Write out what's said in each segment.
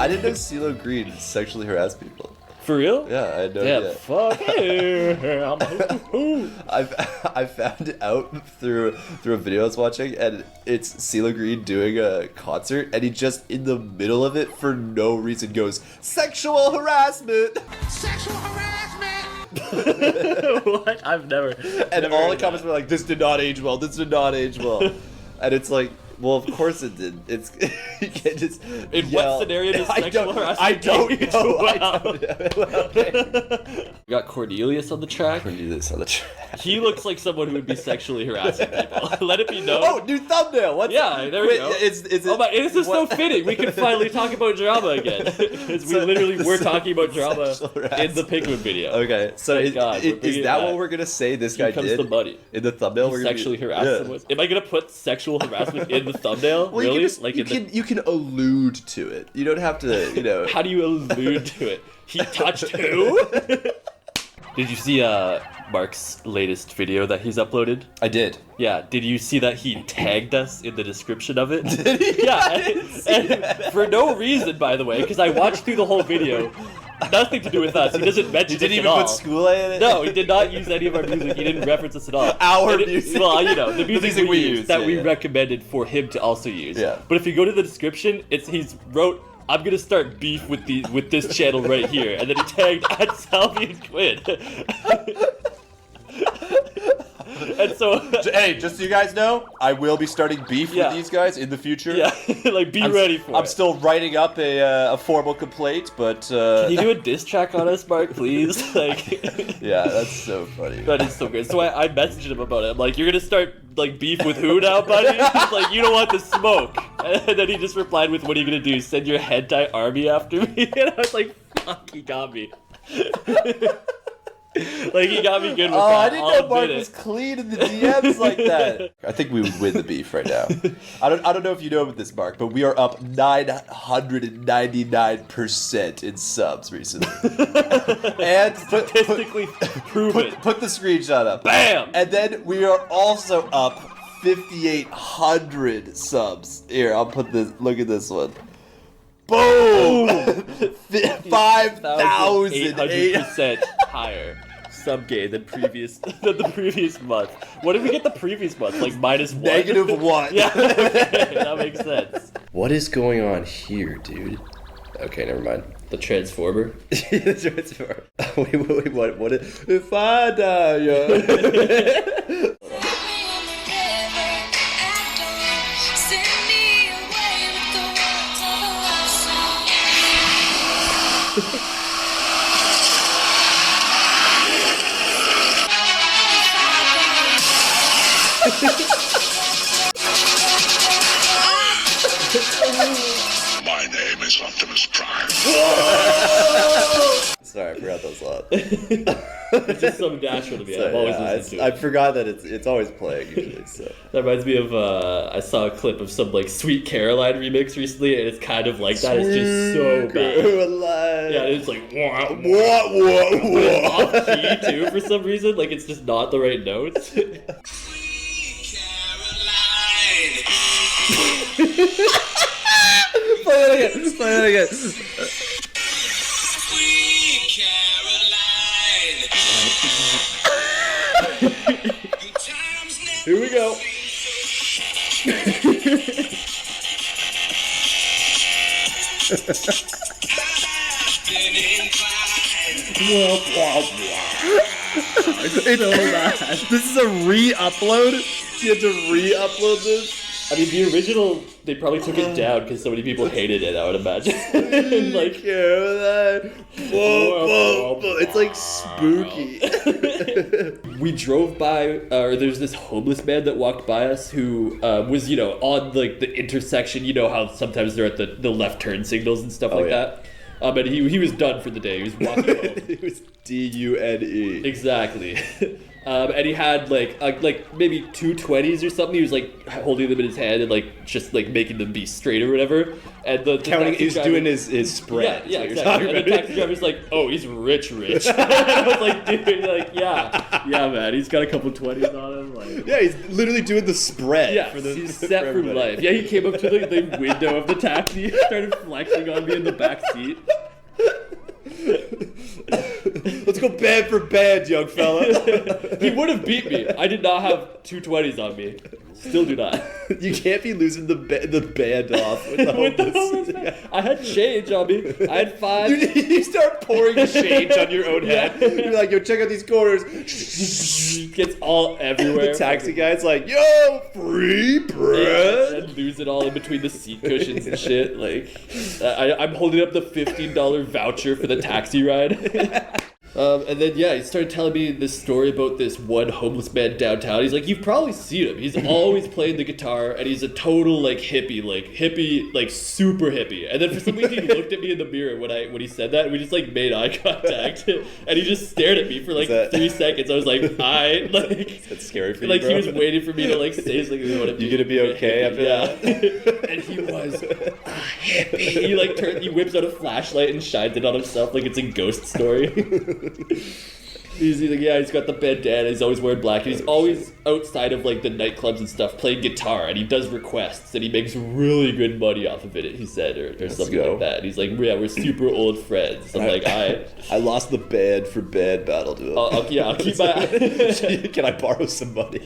I didn't know CeeLo Green sexually harassed people. For real? Yeah, I had no Yeah, idea. fuck yeah. I found it out through a video I was watching, and it's CeeLo Green doing a concert, and he just in the middle of it for no reason goes sexual harassment. Sexual harassment. What? I've never. And never all heard the comments that. were like, "This did not age well. This did not age well," and it's like. Well, of course it did. It's you can't just In yell. what scenario does sexual harassment I don't age know. well? I don't know. Okay. We got Cornelius on the track. Cornelius on the track. He looks like someone who would be sexually harassing people. Let it be known. Oh, new thumbnail. What's Yeah, there we Wait, go. Is it, Oh my, this is so what- fitting. We can finally talk about drama again. Because we literally were talking about drama in the Pikmin video. Okay, so Thank God, we're bringing is it that back. what we're gonna say this Here guy comes did the money. in the thumbnail? We're gonna Sexually harassed someone. Am I gonna put sexual harassment in the thumbnail? Well, really? you can, just, Like you, in can you can allude to it. You don't have to, you know. How do you allude to it? He touched who? Did you see Mark's latest video that he's uploaded? I did. Yeah, did you see that he tagged us in the description of it? Did he? Yeah, I didn't see that. for no reason, by the way, because I watched through the whole video. Nothing to do with us. He doesn't mention You didn't us even at all. put School A in it? No, he did not use any of our music. He didn't reference us at all. Our And music. Well, you know, the music we use, use that yeah, we yeah. recommended for him to also use. Yeah. But if you go to the description, he's wrote, "I'm gonna start beef with this channel right here," and then he tagged at Salvy and Quinn. And so, Hey, just so you guys know, I will be starting beef Yeah. with these guys in the future. yeah, like be ready for I'm it. still writing up a formal complaint, but Can you do a diss track on us, Mark, please? Like, yeah, that's so funny. that is so good. So I messaged him about it. I'm like, "You're gonna start like beef with who now, buddy?" He's like, "You don't want the smoke." And then he just replied with, "What are you gonna do? Send your hentai army after me?" And I was like, "Fuck, he got me." Like, he got me good with that. Oh, I didn't I'll know Mark admit was it. clean in the DMs like that. I think we would win the beef right now. I don't know if you know about this, Mark, but we are up 999% in subs recently. And Statistically proven. put the screenshot up. Bam! And then we are also up 5,800 subs. Here, I'll put this. Look at this one. Boom! 5,800. 800% higher sub gain than the previous month. What did we get the previous month? Like -1? -1. Yeah, okay, that makes sense. What is going on here, dude? Okay, never mind. The Transformer. The Transformer. Wait, what if I die young? My name is Optimus Prime. Sorry, I forgot those lot. It's just so natural to me. So, I'm always yeah, listening to I it. forgot that it's always playing usually. So. That reminds me of I saw a clip of some like Sweet Caroline remix recently, and it's kind of like that. It's just so bad. Yeah, and it's like but it's off key too for some reason. Like it's just not the right notes. Play it again. Here we go. This is a re-upload? You had to re-upload this? I mean, the original, they probably took it down because so many people hated it, I would imagine. Like, Caroline. It's like spooky. we drove by, or there's this homeless man that walked by us who was, you know, on like the intersection. You know how sometimes they're at the left turn signals and stuff like yeah. that. And he was done for the day. He was walking home. It was D-U-N-E. Exactly. And he had like maybe 2 20s or something. He was like holding them in his hand and like just like making them be straight or whatever. And the Counting, taxi he's driver, doing his spread. Yeah, exactly. And the taxi driver's like, "Oh, he's rich." And I was like, "Dude, like, yeah, man, he's got a couple 20s on him." Like, Yeah, he's literally doing the spread. yeah, he's set for life. Yeah, he came up to the window of the taxi, started flexing on me in the back seat. Let's go band for band, young fella. He would have beat me. I did not have 2 20s on me. Still do not. You can't be losing the band off with the homeless. Yeah. I had change on me. I had 5. You start pouring change on your own head. You're like, yo, check out these quarters. Gets all everywhere. The taxi guy's like, yo, free bread. And lose it all in between the seat cushions and shit. Like, I'm holding up the $15 voucher for the taxi ride. And then, yeah, he started telling me this story about this one homeless man downtown. He's like, you've probably seen him. He's always playing the guitar, and he's a total, like, hippie, like, super hippie. And then for some reason, he looked at me in the mirror when he said that, and we just, like, made eye contact. And he just stared at me for, like, 3 seconds. I was like, That's scary for you, like, bro. he was waiting for me to, like, say something. You gonna be okay after that? And he was a hippie. He, like, he whips out a flashlight and shines it on himself like it's a ghost story. He's like, yeah, he's got the bandana, he's always wearing black, and he's always outside of like the nightclubs and stuff playing guitar, and he does requests, and he makes really good money off of it, he said, or something like that. And he's like, yeah, we're super old friends. I'm like, I lost the band for band battle to him. I'll keep my... Can I borrow some money?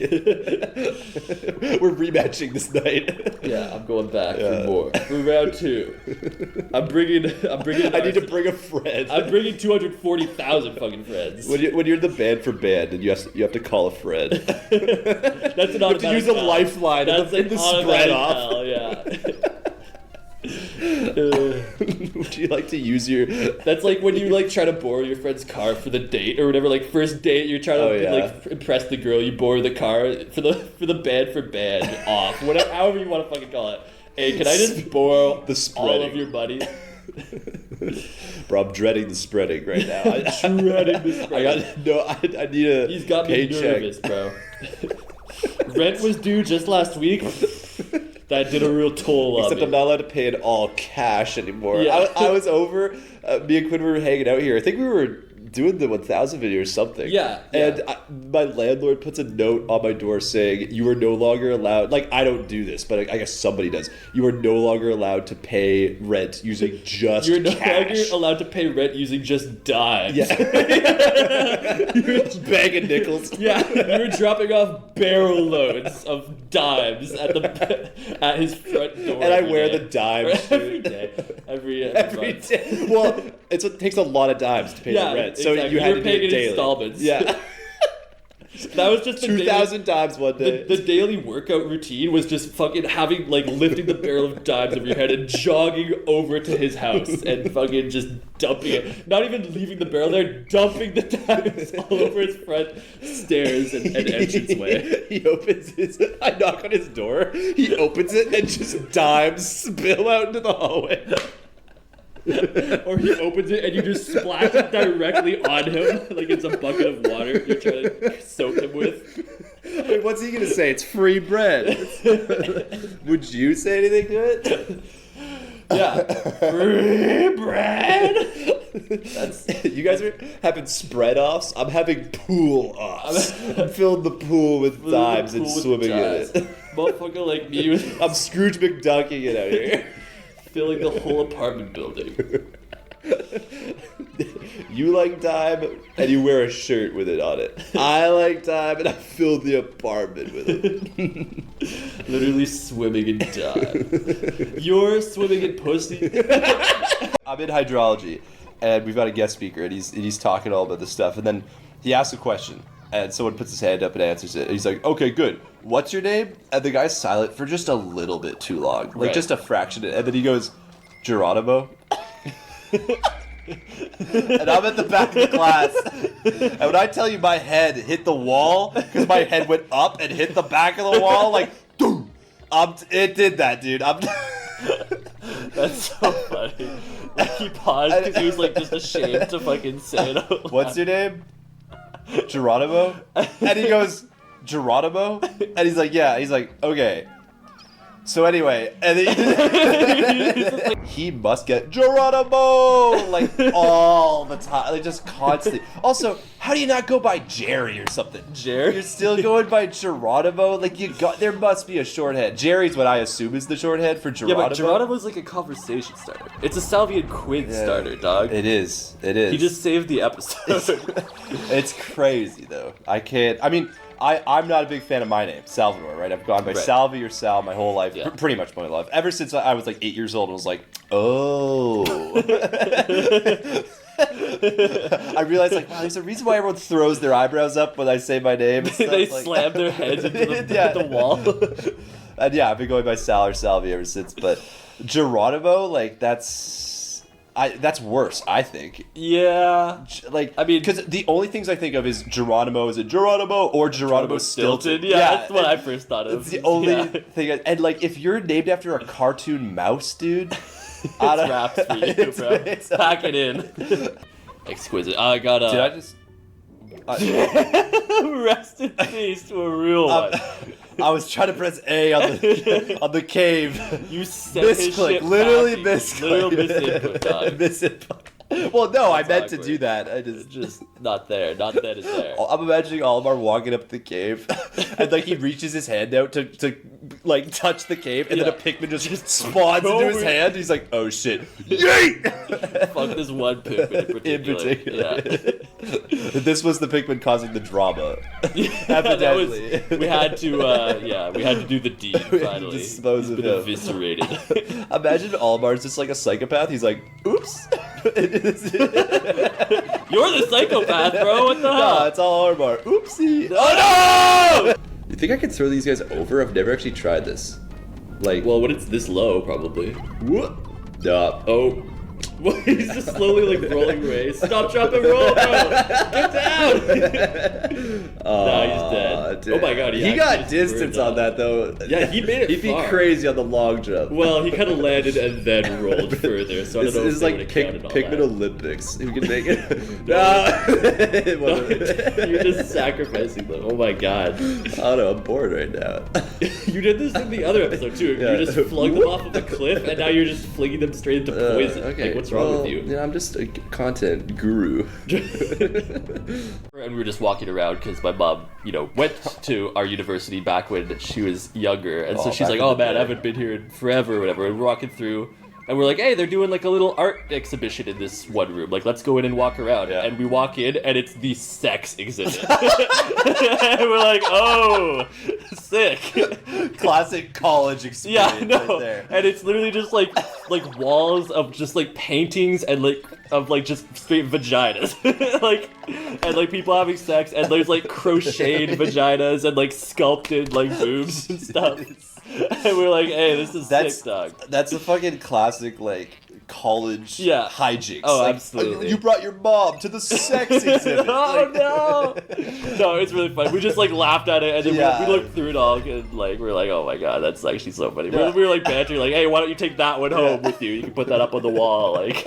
We're rematching this night. Yeah, I'm going back for more. For round 2. I'm bringing I need to bring a friend. I'm bringing 240,000 fucking friends. When you're the band for band, and you have to call a friend. That's an automatic. You have to use a hell. lifeline That's in the an spread automatic off. hell, yeah. Would you like to use your? That's like when you like try to borrow your friend's car for the date or whatever. Like first date, you're trying to like impress the girl. You borrow the car for the band for band off, whatever, however you want to fucking call it. Hey, can I just borrow all of your money? Bro, I'm dreading the spreading right now. Dreading the spreading. I need a He's got me paycheck. nervous, bro. Rent was due just last week. That did a real toll on Except me. I'm not allowed to pay it all cash anymore. Yeah. I was over. Me and Quinn were hanging out here. I think we were doing the 1000 video or something. Yeah. And my landlord puts a note on my door saying, you are no longer allowed, like, I don't do this, but I guess somebody does. You are no longer allowed to pay rent using just You're no cash. longer allowed to pay rent using just dimes. Yeah. Bag of nickels. Yeah, you were dropping off barrel loads of dimes at his front door. And I wear the dime every day. Every month. day. Well, it takes a lot of dimes to pay the rent. So exactly. you had were to do paying it in daily. installments. Yeah. That was just the 2,000 dimes one day. The daily workout routine was just fucking having, like, lifting the barrel of dimes over your head and jogging over to his house and fucking just dumping it. Not even leaving the barrel there, dumping the dimes all over his front stairs and entranceway. He opens I knock on his door, he opens it, and just dimes spill out into the hallway. Or he opens it and you just splash it directly on him like it's a bucket of water you're trying to soak him with. Wait, what's he gonna say? It's free bread. Would you say anything to it? Yeah. Free bread! You guys are having spread offs. I'm having pool offs. I'm filling the pool with dimes and swimming in it. Motherfucker like me with I'm Scrooge McDucking it out here. filling the whole apartment building. You like dime and you wear a shirt with it on it. I like dime and I fill the apartment with it. Literally swimming in dime. You're swimming in pussy. I'm in hydrology and we've got a guest speaker and he's talking all about this stuff, and then he asks a question and someone puts his hand up and answers it. And he's like, okay, good. What's your name? And the guy's silent for just a little bit too long. Like just a fraction. And then he goes, Geronimo. And I'm at the back of the class. And when I tell you my head hit the wall, because my head went up and hit the back of the wall, like, boom. It did that, dude. That's so funny. Like he paused because he was like just ashamed to fucking say it out loud. What's your name? Geronimo? And he goes, Geronimo? And he's like, yeah. He's like, okay. So anyway, and he must get Geronimo like all the time, like just constantly. Also, how do you not go by Jerry or something? Jerry? You're still going by Geronimo? Like there must be a shorthand. Jerry's what I assume is the shorthand for Geronimo. Yeah, but Geronimo's like a conversation starter. It's a Salvy and Quinn starter, dog. It is. It is. He just saved the episode. It's crazy though. I'm not a big fan of my name, Salvador, right? I've gone by Salvy or Sal my whole life, pretty much my life. Ever since I was like 8 years old, I was like, oh. I realized, like, wow, there's a reason why everyone throws their eyebrows up when I say my name. And stuff. They like, slam their heads into the wall. And yeah, I've been going by Sal or Salvy ever since. But Geronimo, like, that's worse, I think. Yeah. Like, I mean, because the only things I think of is Geronimo. Is it Geronimo or Geronimo Stilton? Yeah, that's what I first thought of. It's the only thing. And like, if you're named after a cartoon mouse, dude, it's raps for you, bro. Pack it in. Exquisite. I got Did I just? Rest in peace to a real one. I was trying to press A on the cave. You sent misclick, literally misclick. Literal misinput, dog. Misinput. Well, no, I meant awkward. to do that. I just not there. Not that it's there. I'm imagining Olimar walking up the cave, and like he reaches his hand out to like touch the cave, and then a Pikmin just spawns into his hand. He's like, "Oh shit, yeet!" Fuck this one Pikmin in particular. Yeah. This was the Pikmin causing the drama. Evidently, we had to do the deed. Finally, dispose of him. Eviscerated. Imagine Olimar's just like a psychopath. He's like, "Oops." You're the psychopath, bro. What the hell? Nah, it's all Olimar. Oopsie. Oh no! You think I could throw these guys over? I've never actually tried this. Like, well, when it's this low, probably. What? Duh. Oh. Well, he's just slowly like rolling away. Stop, drop, and roll, bro. Get down. Nah, he's dead. Dude. Oh my god, he got distance on that though. Yeah, he made it. He'd be far. crazy on the long jump. Well, he kind of landed and then rolled further. So I don't know. This is like Pikmin Olympics. Who can make it? No. You're just sacrificing them. Oh my god. I don't know. I'm bored right now. You did this in the other episode too. Yeah. You just flung them off of a cliff, and now you're just flinging them straight into poison. Okay. Like, what's wrong with you? Yeah, I'm just a content guru. And we were just walking around because my mom, went to our university back when she was younger, and so she's like, "Oh man, I haven't been here in forever," or whatever. And we're walking through, and we're like, "Hey, they're doing like a little art exhibition in this one room. Like, let's go in and walk around." Yeah. And we walk in, and it's the sex exhibit. And we're like, "Oh, sick!" Classic college experience. Yeah, no. Right there. And it's literally just like walls of just like paintings and of just straight vaginas. and people having sex, and there's like crocheted vaginas and like sculpted like boobs and stuff. And we're like, hey, this is sick, dog. That's a fucking classic like college hijinks. Oh, like, absolutely. You brought your mom to the sex exhibit. Oh no! No, it's really funny. We just like laughed at it, and then we looked through it all, and like we're like, oh my god, that's actually so funny. Yeah. We were like bantering, like, hey, why don't you take that one home with you? You can put that up on the wall, like.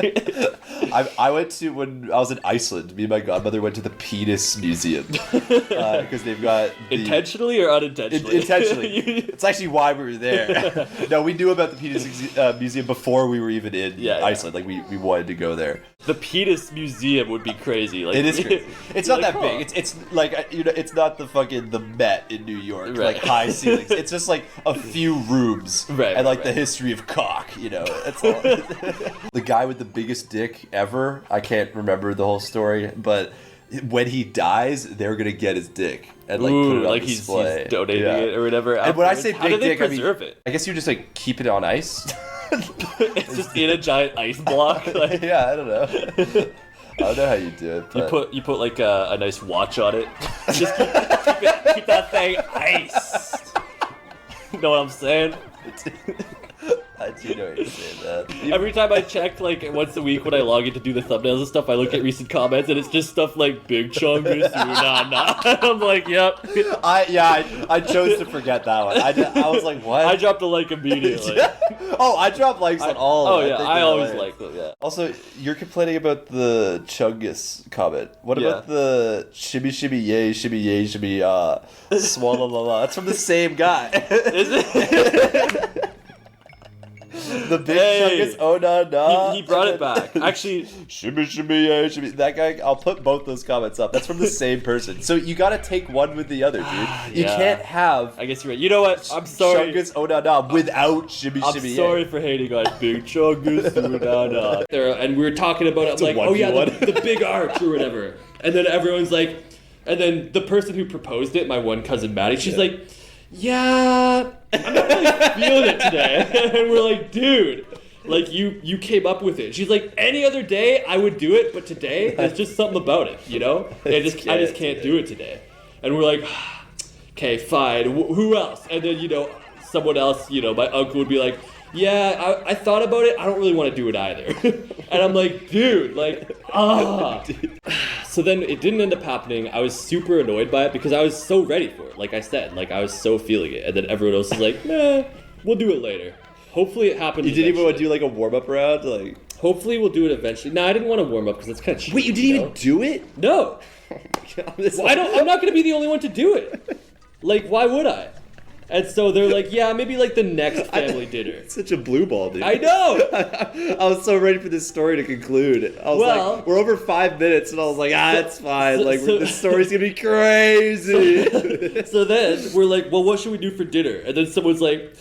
I went to, when I was in Iceland, me and my godmother went to the Penis Museum because they've got intentionally or unintentionally? Intentionally. It's actually why we were there. No, we knew about the Penis Museum before we were even in Iceland. Like we wanted to go there. The Penis Museum would be crazy. Like, it is crazy. It's not like, that big. It's like it's not the fucking the Met in New York, like high ceilings. It's just like a few rooms and like the history of cock. That's all. The guy with the biggest dick ever. I can't remember the whole story, but when he dies, they're gonna get his dick and like put it on display. He's donating it or whatever. And when I say how big do they dick, preserve it? I guess you just like keep it on ice. It's just in a giant ice block. Like. Yeah, I don't know. I don't know how you do it. But... You put like a nice watch on it. Just keep that thing iced. Know what I'm saying? I do know what you're saying, man. Every time I check, like, once a week when I log in to do the thumbnails and stuff, I look at recent comments, and it's just stuff like, Big Chungus, nah. I'm like, yep. I chose to forget that one. I was like, what? I dropped a like immediately. I dropped likes on all of them. Oh, yeah, I always like them, yeah. Also, you're complaining about the Chungus comment. What about the shimmy shimmy yay swallow la la? That's from the same guy. Is it? The big Chungus oh na na. He brought it back. Actually, shimmy shimmy yay shimmy. That guy. I'll put both those comments up. That's from the same person. So you gotta take one with the other, dude. You can't have. I guess you're right. You know what? I'm sorry. Chungus oh na na without shimmy shimmy yay. I'm sorry for hating on big Chungus oh na na. And we were talking about it. I'm like, oh yeah, the big arch or whatever. And then everyone's like, and then the person who proposed it, my one cousin Maddie, she's like, yeah, I'm not really feeling it today. And we're like, dude, like you came up with it. She's like, any other day I would do it, but today there's just something about it, you know? I just can't do it today. And we're like, okay, fine. Who else? And then, you know, someone else, you know, my uncle would be like, yeah, I thought about it. I don't really want to do it either. And I'm like, dude, like, So then it didn't end up happening. I was super annoyed by it because I was so ready for it. Like I said, like I was so feeling it. And then everyone else is like, nah, we'll do it later. Hopefully it happens. You didn't even want to do like a warm-up round? Like, hopefully we'll do it eventually. No, I didn't want to warm up because it's kind of cheap. Wait, you didn't even do it? No. Oh my God, well, I'm not going to be the only one to do it. Like, why would I? And so they're like, yeah, maybe like the next family dinner. It's such a blue ball, dude. I know! I was so ready for this story to conclude. I was like, we're over 5 minutes, and I was like, it's fine. This story's gonna be crazy. So then we're like, well, what should we do for dinner? And then someone's like,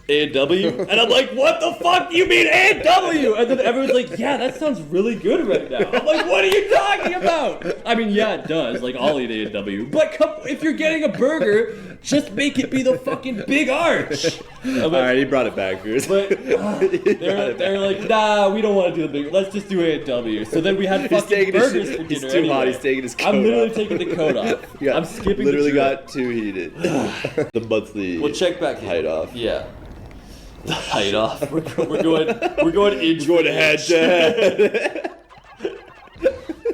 A&W? And I'm like, what the fuck do you mean A&W? And then everyone's like, yeah, that sounds really good right now. I'm like, what are you talking about? I mean, yeah, it does. Like, I'll eat A&W. But if you're getting a burger, just make it be the fucking big arch. Alright, he brought it back, Cruz. But they're like, nah, we don't want to do the big. Let's just do A&W. So then we had fucking burgers for dinner. He's too hot. He's taking his coat off. I'm literally taking the coat off. I'm skipping literally the got too heated. The monthly we'll check back height off. Yeah. The height off. We're going inch. We're going head to head.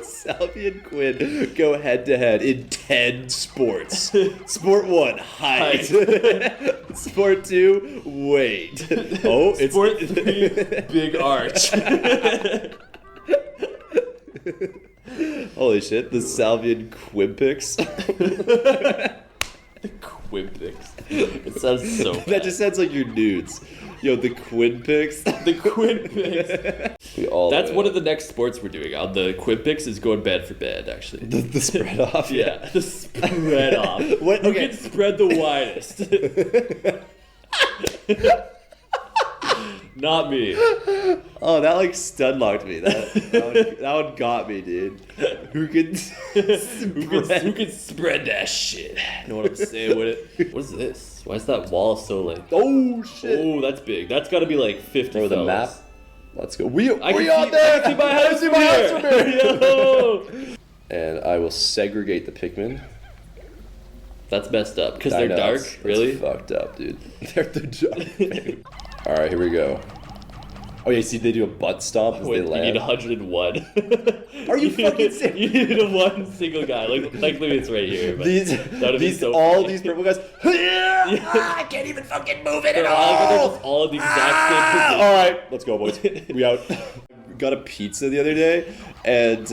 Salvy and Quinn go head to head in 10 sports. Sport 1, height. Sport 2, weight. Oh, it's Sport 3, big arch. Holy shit, the Salvy and Quimpics. Quimpics. It sounds so bad. That just sounds like your nudes. Yo, the Quinpics. The Quinpics. That's one of the next sports we're doing. The Quinpics is going bed for bed, actually. The spread off? Yeah, the spread off. What? Who can spread the widest? Not me. Oh, that like stun locked me. That one got me, dude. Who can spread that shit? You know what I'm saying with it? What is this? Why is that wall so like? Oh shit! Oh, that's big. That's got to be like 50. Bro, the map. Let's go. We out there. I can see my house from here. Yo. And I will segregate the Pikmin. That's messed up because they're dark. Really? That's fucked up, dude. They're dark. All right, here we go. Oh yeah, see they do a butt stomp as they land. You need 101. Are you fucking serious? You need one single guy. Like maybe it's right here. But these purple guys. I can't even fucking move it at all. They're just all the exact same position. All right, let's go, boys. We out. Got a pizza the other day, and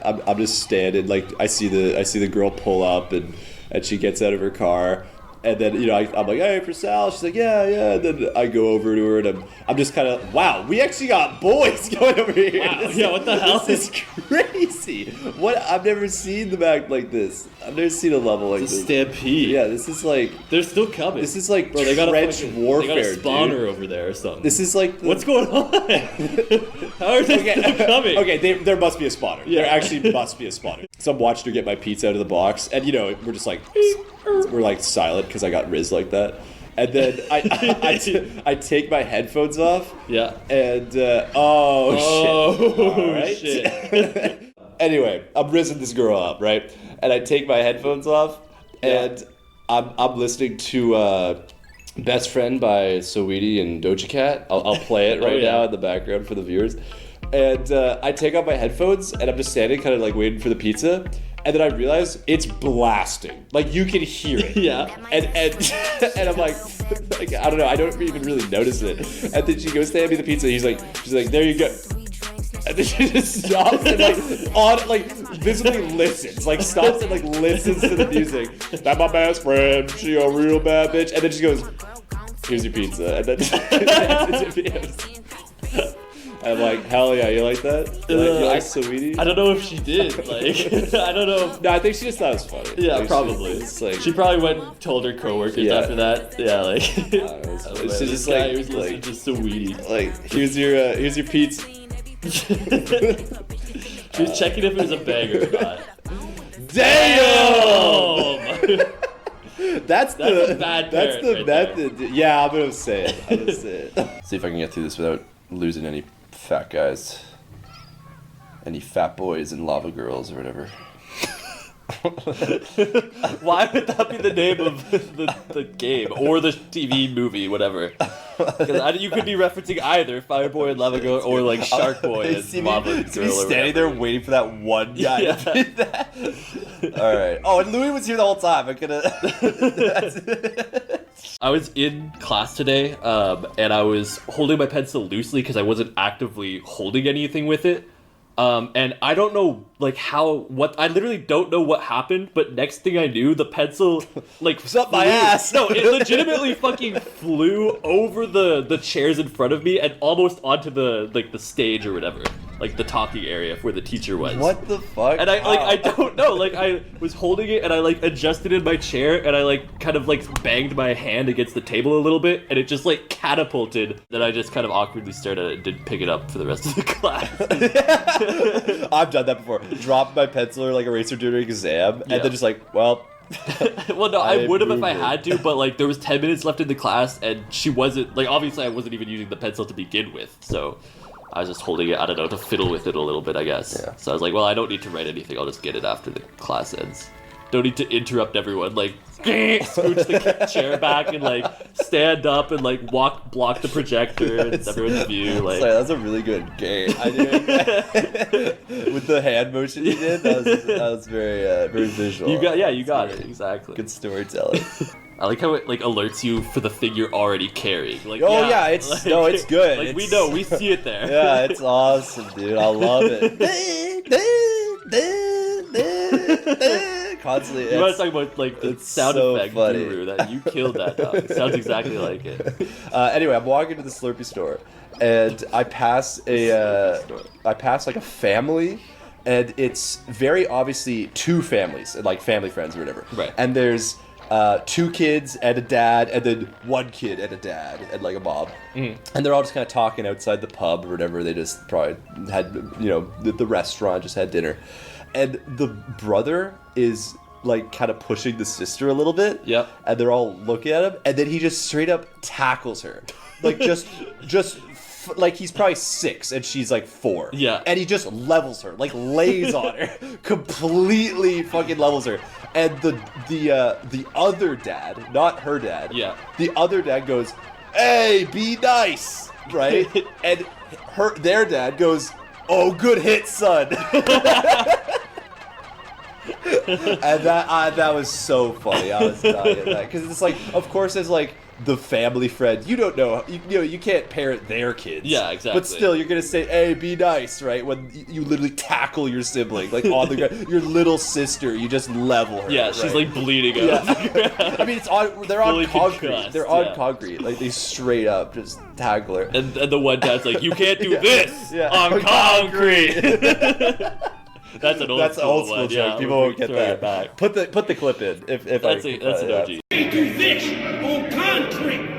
I'm just standing. Like I see the girl pull up, and she gets out of her car. And then, you know, I'm like, hey, for Sal. She's like, yeah. And then I go over to her, and I'm just kind of, wow, we actually got boys going over here. Wow, what the hell? This is crazy. What? I've never seen them act like this. I've never seen a level like this. Stampede. Yeah, this is like... They're still coming. This is like Bro, they got trench warfare, They got a spawner over there or something. This is like... What's going on? How are they still coming? Okay, there must be a spawner. Yeah. There actually must be a spawner. So I'm watching her get my pizza out of the box, and, you know, we're just like... We're like silent because I got Riz like that, and then I take my headphones off. Yeah. And shit. All right. Shit. Anyway, I'm rizzing this girl up, right? And I take my headphones off, and I'm listening to "Best Friend" by Saweetie and Doja Cat. I'll play it right now in the background for the viewers. And I take off my headphones, and I'm just standing, kind of like waiting for the pizza. And then I realize it's blasting. Like, you can hear it. Yeah. And I'm like, I don't know. I don't even really notice it. And then she goes to hand me the pizza. She's like, there you go. And then she just stops and visibly listens. Like stops and like listens to the music. That my best friend, she a real bad bitch. And then she goes, here's your pizza. And then I'm like, hell yeah, you like that? You like sweetie? I don't know if she did. Like, I don't know. No, I think she just thought it was funny. Yeah, like, probably. She probably went and told her coworkers after that. Yeah, like. She's just like, was listening to sweetie. Like, here's your pizza. She was checking if it was a banger or not. Damn! That's a bad parent method. Yeah, I'm gonna say it. See if I can get through this without losing any fat guys. Any fat boys and lava girls or whatever. Why would that be the name of the game or the TV movie, whatever? Because you could be referencing either Fireboy and Lava Girl or like Shark Boy and Lava Girl. Standing there waiting for that one guy to do that. All right. Oh, and Louis was here the whole time. I was in class today, and I was holding my pencil loosely because I wasn't actively holding anything with it. And I don't know, like, I literally don't know what happened, but next thing I knew, the pencil, like, was up my ass. No, it legitimately fucking flew over the chairs in front of me and almost onto the stage or whatever. Like, the talking area where the teacher was. What the fuck? And I don't know, like, I was holding it and I, like, adjusted in my chair and I, like, kind of, like, banged my hand against the table a little bit and it just, like, catapulted. Then I just kind of awkwardly stared at it and didn't pick it up for the rest of the class. I've done that before. Dropped my pencil or, like, eraser during an exam and then just, like, well... Well, no, I would have if I had to, but, like, there was 10 minutes left in the class and she wasn't, like, obviously I wasn't even using the pencil to begin with, so... I was just holding it, I don't know, to fiddle with it a little bit, I guess. Yeah. So I was like, well, I don't need to write anything, I'll just get it after the class ends. Don't need to interrupt everyone, like, scooch the chair back and, like, stand up and, like, block the projector and everyone's view, like... Sorry, that's a really good game. With the hand motion you did, that was very visual. You got it, exactly. Good storytelling. I like how it like alerts you for the thing you're already carrying. Like, it's good. Like we know, we see it there. Yeah, it's awesome, dude. I love it. Constantly. You want to talk about like the sound effect funny. guru that you killed that dog. It sounds exactly like it. Anyway, I'm walking to the Slurpee store, and I pass like a family. And it's very obviously two families, like family friends or whatever. Right. And there's 2 kids and a dad, and then 1 kid and a dad, and like a mom. Mm. And they're all just kind of talking outside the pub or whatever. They just probably had, the restaurant, just had dinner. And the brother is like kind of pushing the sister a little bit. Yep. And they're all looking at him, and then he just straight up tackles her. Like just like he's probably 6 and she's like 4. Yeah. And he just levels her, like lays on her, completely fucking levels her. And the other dad, not her dad. Yeah. The other dad goes, "Hey, be nice," right? And their dad goes, "Oh, good hit, son." And that was so funny. I was dying at that because it's like, of course, it's like the family friend. You don't know, you can't parent their kids. Yeah, exactly. But still, you're gonna say, "Hey, be nice," right? When you literally tackle your sibling, like on the ground, your little sister, you just level her. Yeah, right? she's like bleeding out. Yeah. I mean, they're on concrete. Concussed, they're on concrete. Like they straight up just tackle her. And the one dad's like, "You can't do this on concrete." That's an old school one. joke. Yeah, people won't get that. Back. Put the clip in. If that's an OG. Do this on concrete.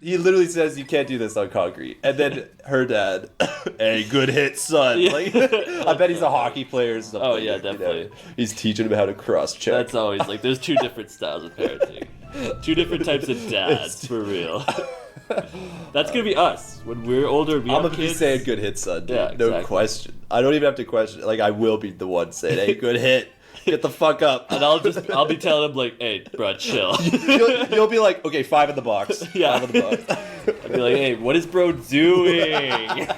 He literally says you can't do this on concrete, and then her dad, "Hey, good hit, son." Yeah. Like, I bet he's a hockey player or something. Oh yeah, definitely. He's teaching him how to cross check. That's always like there's 2 different styles of parenting, 2 different types of dads for real. That's gonna be us when we're older. I'm gonna be saying "good hit, son." Dude. Yeah, exactly. No question. I don't even have to question. Like I will be the one saying, "Hey, good hit." Get the fuck up. And I'll be telling him like, "Hey, bro, chill." You'll be like, "Okay, 5 in the box." Yeah. 5 in the box. I'll be like, "Hey, what is bro doing?"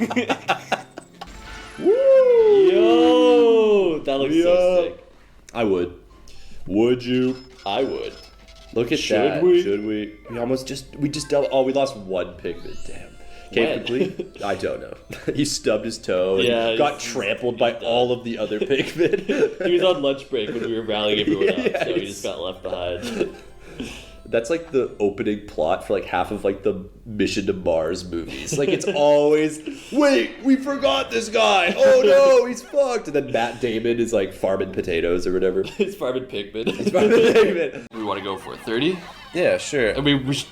Woo! Yo, that looks so sick. I would. Would you? I would. Look at Should that. we? Should we? We just we lost 1 Pikmin. Damn. Came complete? I don't know. He stubbed his toe and got trampled by all of the other Pikmin. He was on lunch break when we were rallying everyone up, so he just got left behind. That's like the opening plot for like half of like the Mission to Mars movies. Like it's always, wait, we forgot this guy. Oh no, he's fucked. And then Matt Damon is like farming potatoes or whatever. He's farming Pikmin. He's farming Pikmin. We want to go for 30? Yeah, sure. And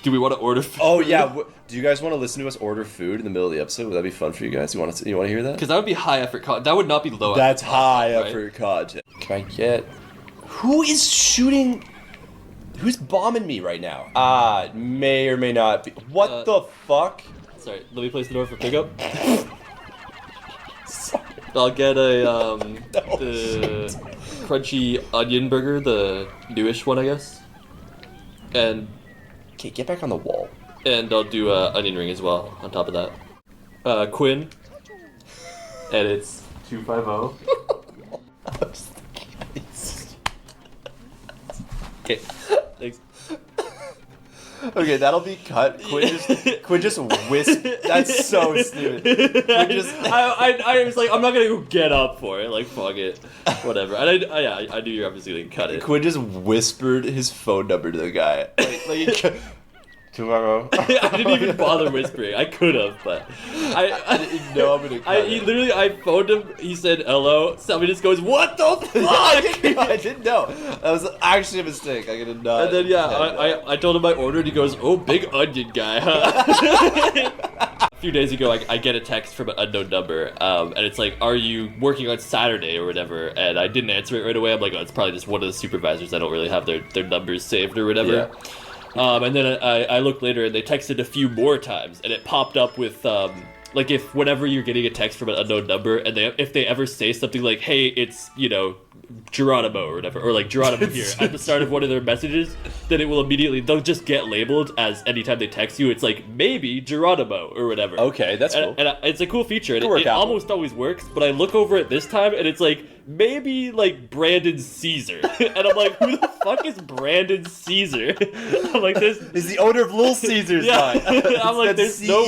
do we want to order food? Oh yeah. Do you guys want to listen to us order food in the middle of the episode? Would that be fun for you guys? You want to hear that? Because that would be high effort content. That would not be low That's effort high content, effort content. Can I get... Who is shooting... Who's bombing me right now? May or may not be. What the fuck? Sorry, let me place the order for pickup. I'll get a the crunchy onion burger, the newish one, I guess. And Okay, get back on the wall. And I'll do a onion ring as well on top of that. Quinn. And it's 250. Okay. Thanks. Okay, that'll be cut. Quinn just whisk. That's so stupid. I was like, I'm not gonna go get up for it. Like, fuck it, whatever. And I knew you were obviously gonna cut it. Quinn just whispered his phone number to the guy. Like tomorrow. I didn't even bother whispering. I could have, but I didn't know I'm gonna cut it. I phoned him. He said hello. Somebody just goes, "What the fuck?" I didn't know. That was actually a mistake. I did not. And then I told him my order, and he goes, "Oh, big onion guy, huh?" A few days ago, I get a text from an unknown number, and it's like, "Are you working on Saturday or whatever?" And I didn't answer it right away. I'm like, "Oh, it's probably just one of the supervisors. I don't really have their numbers saved or whatever." Yeah. And then I looked later and they texted a few more times and it popped up with like if whenever you're getting a text from an unknown number and if they ever say something like, hey, it's, you know, Geronimo or whatever, or like Geronimo here at the start of one of their messages, then it will they'll just get labeled as anytime they text you, it's like maybe Geronimo or whatever. Okay, that's cool. And it's a cool feature and it almost always works, but I look over it this time and it's like maybe like Brandon Caesar. And I'm like, who the fuck is Brandon Caesar? I'm like, this is the owner of Little Caesars. Yeah. I'm like, there's no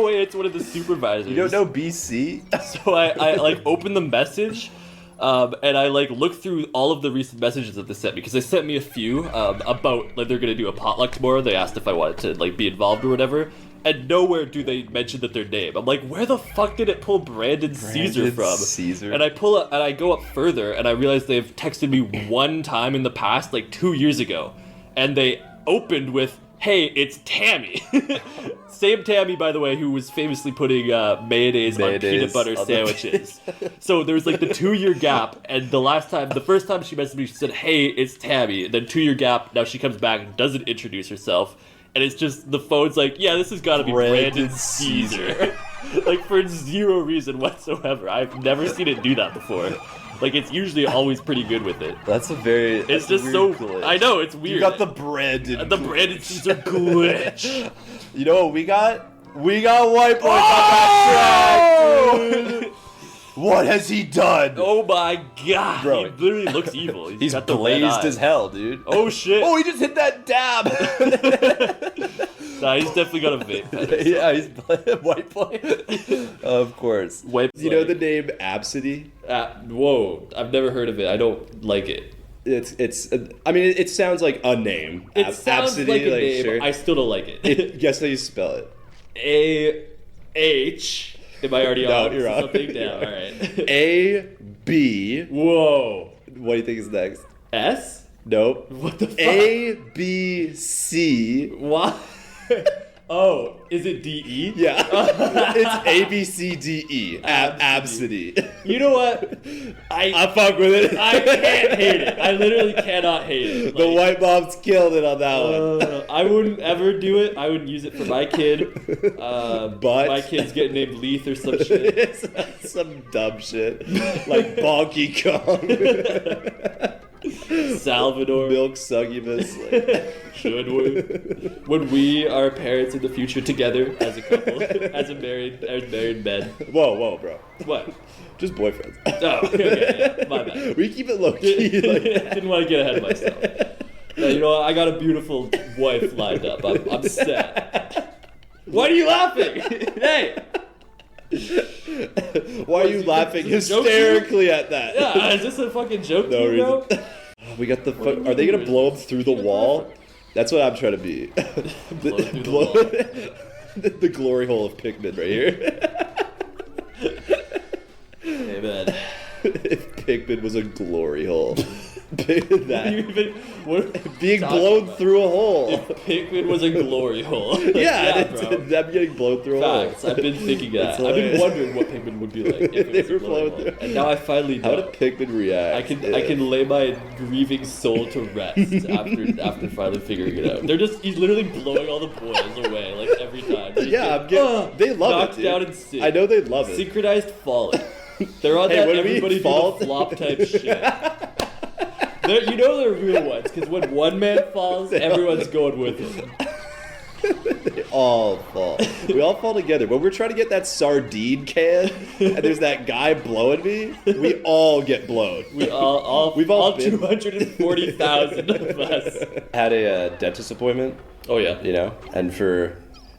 way it's one of the supervisors. You don't know BC? So I like open the message. And I like looked through all of the recent messages that they sent me because they sent me a few about like they're gonna do a potluck tomorrow. They asked if I wanted to like be involved or whatever, and nowhere do they mention that their name. I'm like, where the fuck did it pull Brandon Caesar from? Caesar. And I pull up and I go up further and I realize they've texted me one time in the past, like 2 years ago, and they opened with, "Hey, it's Tammy." Same Tammy, by the way, who was famously putting mayonnaise on peanut butter sandwiches. So there was like the 2-year gap, and the first time she messaged me, she said, "Hey, it's Tammy." Then 2-year gap, now she comes back and doesn't introduce herself, and it's just, the phone's like, yeah, this has got to be Brandon Caesar. Like, for zero reason whatsoever. I've never seen it do that before. Like, it's usually always pretty good with it. That's a very... It's just so... Glitch. I know, it's weird. You got the Brandon Caesar glitch. You know what we got? We got White Boy on that track, dude! What has he done? Oh my god. Bro. He literally looks evil. He's got blazed as hell, dude. Oh shit. Oh, he just hit that dab! Nah, he's definitely got a vape. Yeah, he's White Boy. Of course. White Do you know the name Absidy? Whoa, I've never heard of it. I don't like it. I mean, it sounds like a name. It sounds Absidy, like a name. sure. I still don't like it. Guess how you spell it. A-H. Am I already on? No, you're on. Something down. All right. A-B. Whoa. What do you think is next? S? Nope. What the fuck? A-B-C. What? Oh, is it D-E? Yeah. It's A-B-C-D-E. Absidy. You know what? I fuck with it. I can't hate it. I literally cannot hate it. The White Moms killed it on that one. I wouldn't ever do it. I wouldn't use it for my kid. But my kid's getting named Leith or some shit. Some dumb shit. Like Bonky Kong. Salvador. Milk succubus. Should we? When we are parents in the future together as a couple, as married men. Whoa, bro. What? Just boyfriends. Oh, okay, yeah, my bad. We keep it low key. Didn't want to get ahead of myself. No, you know what? I got a beautiful wife lined up. I'm set. Why are you laughing? Hey! Why are you laughing hysterically at that? Yeah, is this a fucking joke No to you, bro? reason. We got the fuck. Are they gonna blow him through the wall? That's what I'm trying to be. The glory hole of Pikmin right here. Hey, man. If Pikmin was a glory hole. Being blown through a hole. If Pikmin was a glory hole. Yeah, bro. them getting blown through a Facts. hole. I've been thinking that. It's I've been hilarious. wondering what Pikmin would be like if They it were was a glory blown hole. through. And now I finally know. How did Pikmin react? I can lay my grieving soul to rest after finally figuring it out. He's literally blowing all the boys away like every time. They love knocked it, dude. down and sick. I know they love it. Synchronized falling. They're on Hey, that when we everybody fall- do the flop type shit. You know they're real ones, because when one man falls, everyone's going with him. They all fall. We all fall together. When we're trying to get that sardine can, and there's that guy blowing me, we all get blown. We've all been- 240,000 of us. Had a dentist appointment, Oh yeah. you know, and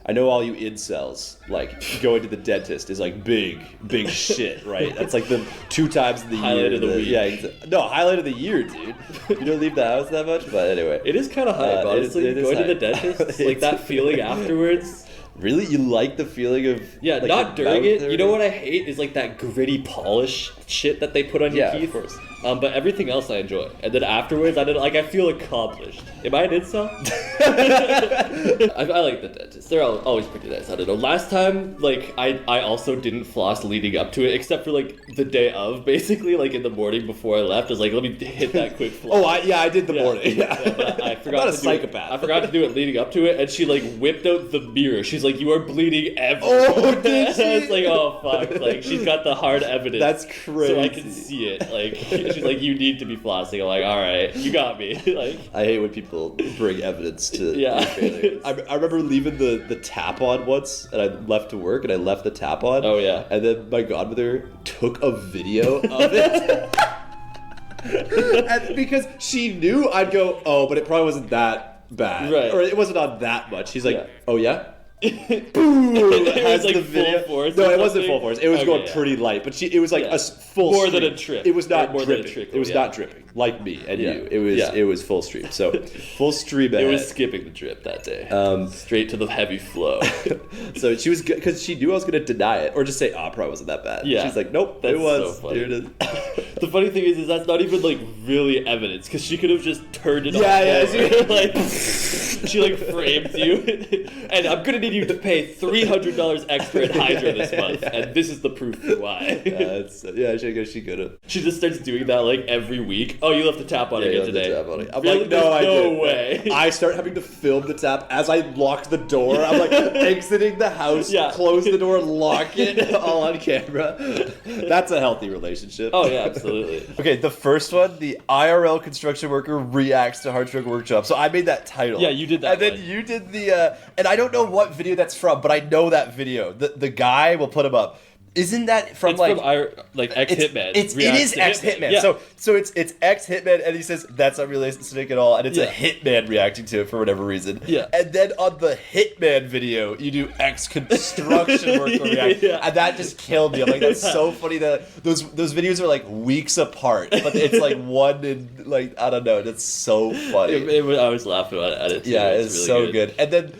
I know all you incels, like, going to the dentist is like big shit, right? That's like the 2 times in the Highlight year. of the week. Yeah, no, highlight of the year, dude. You don't leave the house that much, but anyway. It is kind of hype, honestly. it is Going to the hype. dentist, like that feeling afterwards. Really? You like the feeling of... Yeah, like, not your during mouth it. there? You know what I hate is like that gritty polish shit that they put on your Yeah, teeth. of course. But everything else I enjoy. And then afterwards, I feel accomplished. Am I an incel? I like the dentist. They're always pretty nice. I don't know. Last time, like, I also didn't floss leading up to it, except for like the day of, basically, like in the morning before I left. I was like, let me hit that quick floss. I did the morning. Yeah, but I forgot I'm not a to do psychopath. I forgot to do it leading up to it, and she like whipped out the mirror. She's like, "You are bleeding everywhere." Oh, did she? I was like, "Oh fuck!" Like she's got the hard evidence. That's crazy. So I can see it. Like she's like, "You need to be flossing." I'm like, "All right, you got me." Like I hate when people bring evidence to Yeah. their failure. I remember leaving the tap on once, and I left to work, and I left the tap on. Oh, yeah. And then my godmother took a video of it. And because she knew I'd go, oh, but it probably wasn't that bad. Right. Or it wasn't on that much. She's like, Yeah. oh, yeah? Boom! It Has was, like, the video. full force No, or it wasn't something? full force. It was Okay, going yeah. pretty light, but it was like Yeah. a full More stream. than a trip. It was not Or more than a dripping. trickle, It was yeah. not dripping, like me and Yeah. you. Yeah. It was full stream. So full stream ahead. it was skipping the drip that day. Straight to the heavy flow. So she was because she knew I was gonna deny it or just say, "Ah, probably wasn't that bad." Yeah. She's like, "Nope, That's it was." so funny. Here it is. The funny thing is that's not even like really evidence because she could have just turned it Yeah, off. yeah, Like she like frames you, and I'm gonna need you to pay $300 extra in Hydra this month, and this is the proof for why. She could have. She just starts doing that like every week. Oh, you left the tap on again today. I'm Really? like, no, I There's no didn't. way. I start having to film the tap as I lock the door. I'm like exiting the house, Yeah. close the door, lock it, all on camera. That's a healthy relationship. Oh yeah, absolutely. Okay, the first one, the IRL construction worker reacts to Hard Truck Workshop. So I made that title. Yeah, you did that And then one. you did the, and I don't know what video that's from, but I know that video. The guy, we'll put him up. Isn't that from It's like... from ex Hitman. It is ex Hitman. Yeah. So it's ex Hitman, and he says that's not realistic at all, and it's a Yeah. Hitman reacting to it for whatever reason. Yeah. And then on the Hitman video, you do ex construction worker react, Yeah. and that just killed me. I'm like, that's so funny that those videos are like weeks apart, but it's like one in like I don't know. That's so funny. I was laughing at it. Too. Yeah, it's it's really so good. And then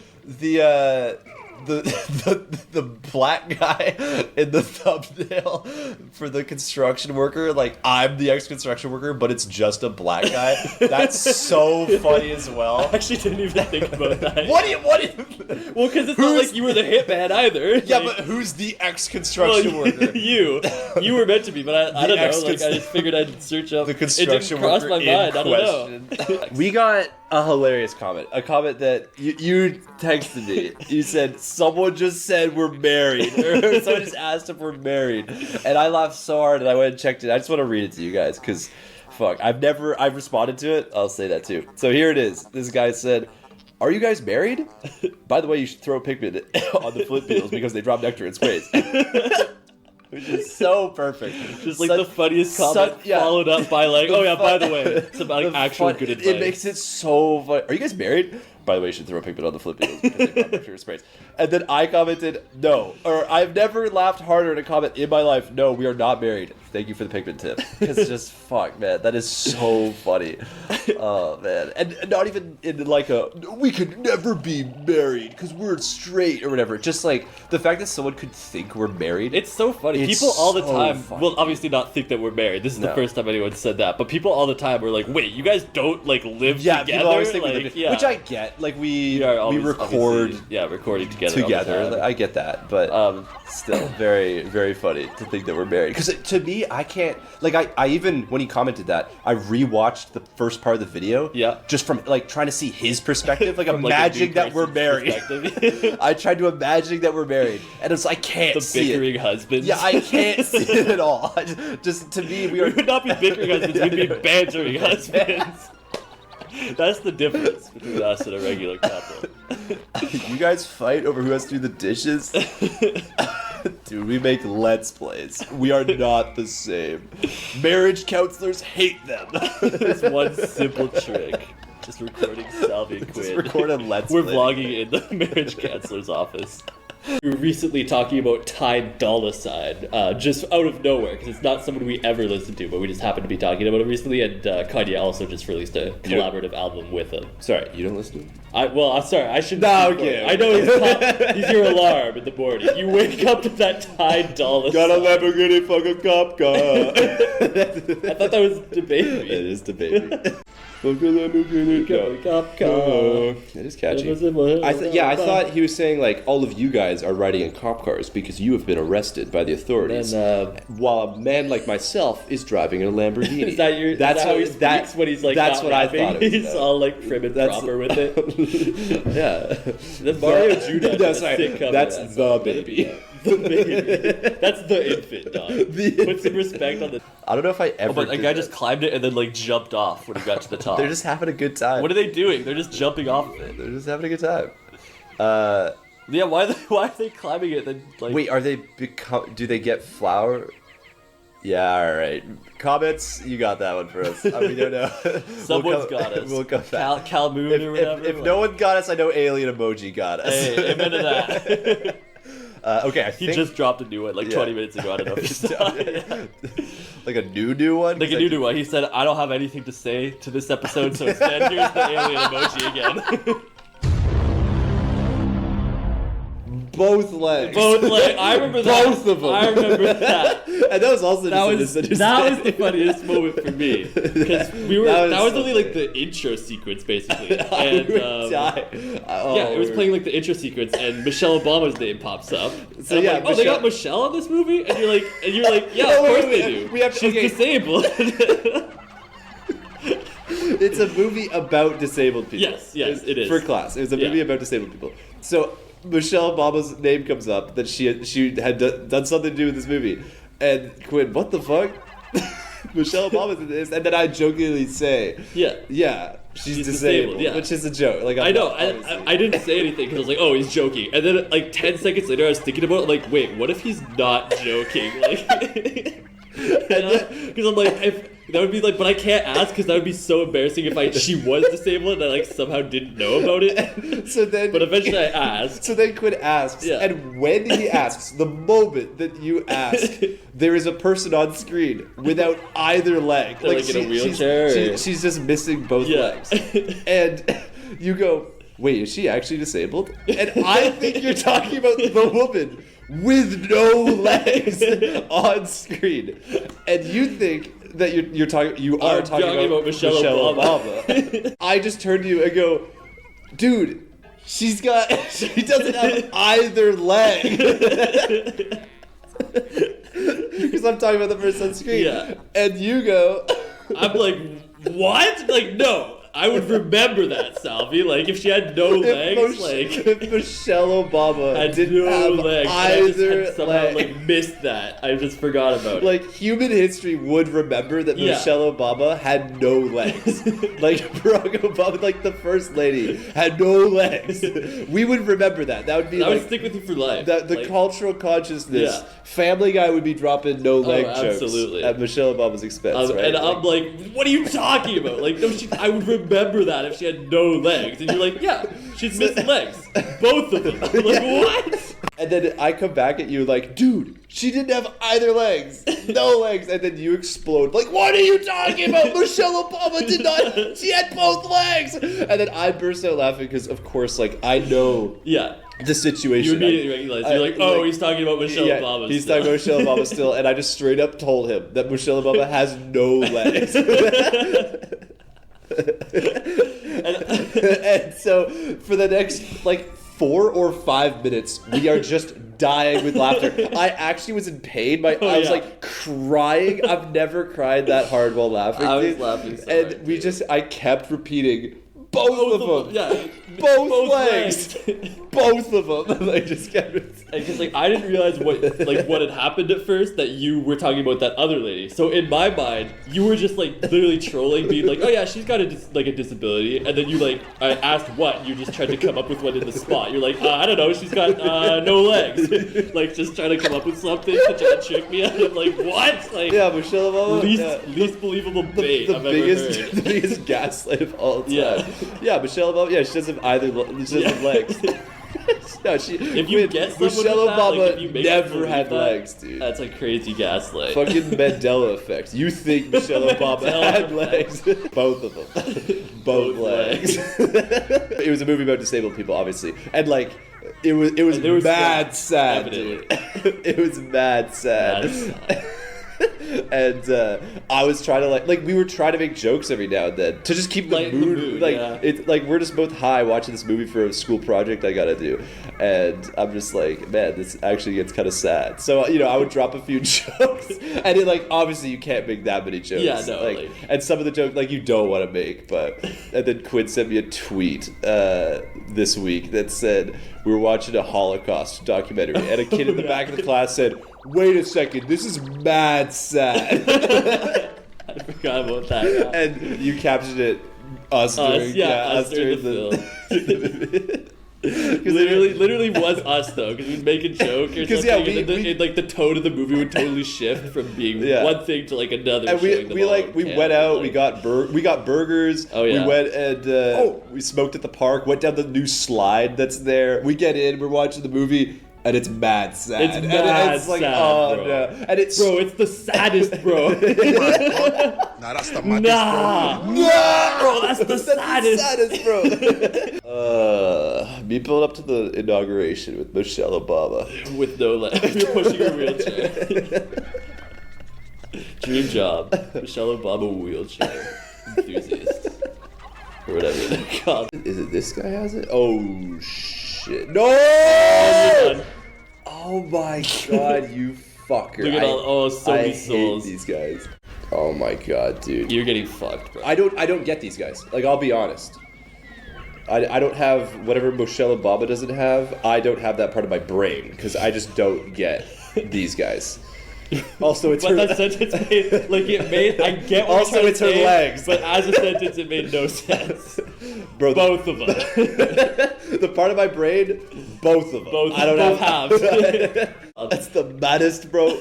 the black guy in the thumbnail for the construction worker, like I'm the ex-construction worker, but it's just a black guy. That's so funny as I well. actually didn't even think about that. What do you? Well, because it's not like you were the hitman either. Yeah, Like, but who's the ex-construction worker? you were meant to be, but I don't know. ex- Like I just figured I'd search up The construction It didn't cross worker my in mind. I don't question. know. We got a hilarious comment. A comment that you texted me. You said, someone just said we're married. Or someone just asked if we're married. And I laughed so hard and I went and checked it. I just want to read it to you guys because, fuck, I've responded to it. I'll say that too. So here it is. This guy said, are you guys married? By the way, you should throw Pikmin on the flip beetles because they drop nectar in space. which is so perfect. Just like the funniest comment followed up by like, oh yeah, by the way, some like actual good advice. It makes it so funny. Are you guys married? By the way, you should throw a Pikmin on the flip deals because they pop up your sprays. And then I commented, no. Or I've never laughed harder in a comment in my life. No, we are not married. Thank you for the Pikmin tip. It's just, fuck, man. That is so funny. Oh, man. And not even in like we could never be married because we're straight or whatever. Just like the fact that someone could think we're married. It's so funny. People all the time will obviously not think that we're married. This is the first time anyone said that. But people all the time were like, wait, you guys don't like live together? People always think like, we live together. Which I get. Like we record recording together. I get that, but still very, very funny to think that we're married. Because to me, I can't like I even when he commented that, I rewatched the first part of the video. Yeah. Just from like trying to see his perspective, like imagining that we're married. I tried to imagine that we're married, and it's I can't see the bickering husbands. Yeah, I can't see it at all. Just to me, we would not be bickering husbands. We'd be bantering husbands. That's the difference between us and a regular couple. You guys fight over who has to do the dishes? Dude, we make Let's Plays. We are not the same. Marriage counselors hate them. There's one simple trick. Just recording Salvy and Quinn. Just record a Let's We're Play. vlogging in the marriage counselor's office. We were recently talking about Ty Dolla Sign, just out of nowhere, because it's not someone we ever listened to, but we just happened to be talking about it recently, and Kanye also just released a collaborative album with him. Sorry, you don't listen to him? I'm sorry, I shouldn't. No, okay. I know he's your alarm in the morning. You wake up to that Ty Dolla Sign. Got a Lamborghini fucking cop car. I thought that was DeBaby. It is DeBaby. Cop car. It is catchy. I thought he was saying like all of you guys are riding in cop cars because you have been arrested by the authorities, while a man like myself is driving in a Lamborghini. Is that how he speaks when he's like? That's what rapping? I thought. He's all like prim and proper with it. Yeah, the Mario Judah. No, sorry, that's the baby. The baby. That's the infant, dog. Put some respect on the. I don't know if I ever. But a guy just climbed it and then like jumped off when he got to the top. They're just having a good time. What are they doing? They're just jumping off of it. They're just having a good time. Yeah, why are they climbing it then? Like, wait, are they do they get flour? Yeah, all right. Comments, you got that one for us. We don't know. Someone's got us. We'll come back. Calmoon or whatever. If no one got us, I know Alien Emoji got us. Hey, amen to that. Okay, I think he just dropped a new one 20 minutes ago. I don't know if you saw it. Like a new one? Like a new one. He said, I don't have anything to say to this episode, so instead here's the alien emoji again. Both legs. I remember that. Both of them. I remember that. And that was also that was the funniest moment for me because that was only like the intro sequence basically, and it was playing like the intro sequence, and Michelle Obama's name pops up. So I'm like, they got Michelle in this movie, and you're like, yeah, of course they do. She's disabled. It's a movie about disabled people. Yes, it is. For class. It was a movie about disabled people. So Michelle Obama's name comes up that she had done something to do with this movie. And Quinn, what the fuck? Michelle Obama's in this. And then I jokingly say, yeah, she's disabled. Which is a joke. Like I know. I didn't say anything because I was like, oh, he's joking. And then like 10 seconds later, I was thinking about it, like, wait, what if he's not joking? Like, because I'm like, that would be like, but I can't ask because that would be so embarrassing if she was disabled and I like somehow didn't know about it. But eventually I asked. So then Quinn asks, and when he asks, the moment that you ask, there is a person on screen without either leg. They're like in a wheelchair. She's just missing both legs. And you go, wait, is she actually disabled? And I think you're talking about the woman with no legs on screen. And you think that you're talking about Michelle Obama. I just turned to you and go, dude, she doesn't have either leg. Because I'm talking about the person on screen. Yeah. And you go, I'm like, what? Like, no. I would remember that, Salvy. Like, if she had no legs, if Michelle Obama had didn't no have legs, either I just had somehow leg. like missed that. I just forgot about it. Like, human history would remember that Yeah. Michelle Obama had no legs. Like, Barack Obama, like the first lady, had no legs. We would remember that. That would be That would like stick with you for life. the Like, cultural consciousness. Yeah. Family Guy would be dropping no leg absolutely. jokes at Michelle Obama's expense, right? And I'm like, what are you talking about? Like, no, I would remember that if she had no legs. And you're like, yeah, she's missing legs. Both of them. I'm like, what? And then I come back at you like, dude, she didn't have either legs. No legs. And then you explode. Like, what are you talking about? Michelle Obama did not. She had both legs. And then I burst out laughing because, of course, like, I know Yeah. the situation. You immediately recognize. You're like, oh, he's talking about Michelle Obama. He's still. talking about Michelle Obama still. And I just straight up told him that Michelle Obama has no legs. And so for the next, like, 4 or 5 minutes, we are just dying with laughter. I actually was in pain. I was yeah. like crying. I've never cried that hard while laughing. I was dude. laughing so and hard, we too. just, I kept repeating both of them. Yeah. Both legs. Both of them. Like, just kept Because like I didn't realize what had happened at first, that you were talking about that other lady. So in my mind, you were just like literally trolling, being like, oh yeah, she's got a disability, and then you like, I asked what, and you just tried to come up with one in the spot. You're like, I don't know, she's got no legs. Like, just trying to come up with something to try to trick me. I'm like, what? Like, yeah, Michelle Obama. least believable bait the I've biggest, ever heard. the biggest gaslight of all time. Yeah. Michelle Obama. Yeah, she doesn't have either. She doesn't have legs. No, If you get someone Michelle with that, Obama like, if you make never someone had believe that, legs, dude. That's a crazy gaslight. Fucking Mandela effect. You think Michelle Obama Mandela had legs? Both of them. Both legs. It was a movie about disabled people, obviously, and like. It was mad sad, dude. It was mad sad. And I was trying to like we were trying to make jokes every now and then to just keep the mood like yeah. it's like we're just both high watching this movie for a school project I gotta do, and I'm just like, man, this actually gets kind of sad. So I would drop a few jokes, and it like obviously you can't make that many jokes. Yeah, no, like and some of the jokes like you don't want to make, but and then Quinn sent me a tweet this week that said we were watching a Holocaust documentary, and a kid in the back of the class said, "Wait a second, this is mad sad." I forgot about that. Yeah. And you captioned it us during the film. literally was us though, because we'd make a joke or something, and like the tone of the movie would totally shift from being one thing to like another. And we went out, we got burgers. Oh yeah. We went and we smoked at the park. Went down the new slide that's there. We get in, we're watching the movie. And it's mad sad. It's mad it's like, sad, oh bro. no. And it's it's the saddest, bro. Nah, that's the maddest, Bro, that's the saddest. Bro. Me pulling up to the inauguration with Michelle Obama. With no legs. You're pushing a wheelchair. Dream job. Michelle Obama wheelchair enthusiast. Or whatever they're called. Is it this guy has it? Oh shit. No! Oh my god, you fucker. Look at so many souls. I hate these guys. Oh my god, dude. You're getting fucked, bro. I don't get these guys. Like, I'll be honest. I don't have whatever Michelle Obama doesn't have. I don't have that part of my brain because I just don't get these guys. Also, it's but that sentence made I get what also it's her legs. But as a sentence, it made no sense. Bro, both of them. The part of my brain, both of them. I don't have. That's the maddest, bro.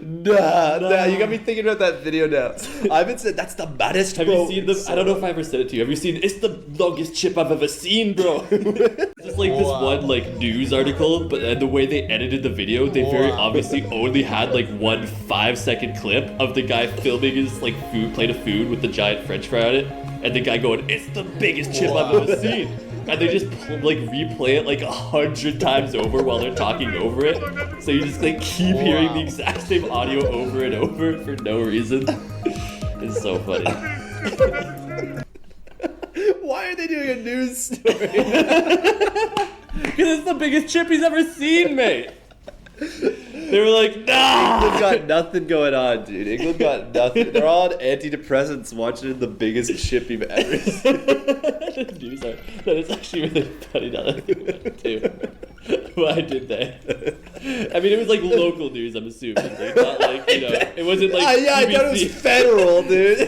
Nah, you got me thinking about that video now. I've been saying that's the maddest, bro. Have you seen the? I don't know if I ever said it to you. Have you seen? It's the longest chip I've ever seen, bro. It's just like this one news article, but the way they edited the video, they very obviously only had like 1 5-second clip of the guy filming his plate of food with the giant French fry on it, and the guy going, "It's the biggest chip I've ever seen." And they just replay it 100 times over while they're talking over it. So you just keep hearing the exact same audio over and over for no reason. It's so funny. Why are they doing a news story? Because it's the biggest chip he's ever seen, mate. They were like, nah! England got nothing going on, dude. England got nothing. They're all on antidepressants watching the biggest ship you've ever seen. The news are, that is actually really funny now that I think about it too. Why did they? I mean, it was like local news, I'm assuming. Like, not like, you know, it wasn't like yeah, I thought it was federal, dude.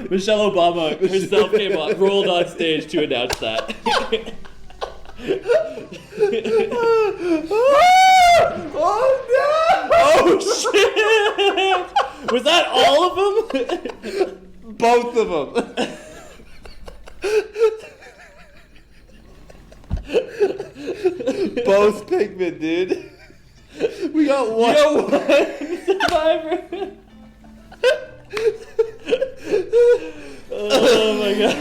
Michelle Obama herself came on, rolled on stage to announce that. Oh no! Oh shit! Was that all of them? Both of them. Both Pikmin, dude. We got one. Survivor. Oh my god.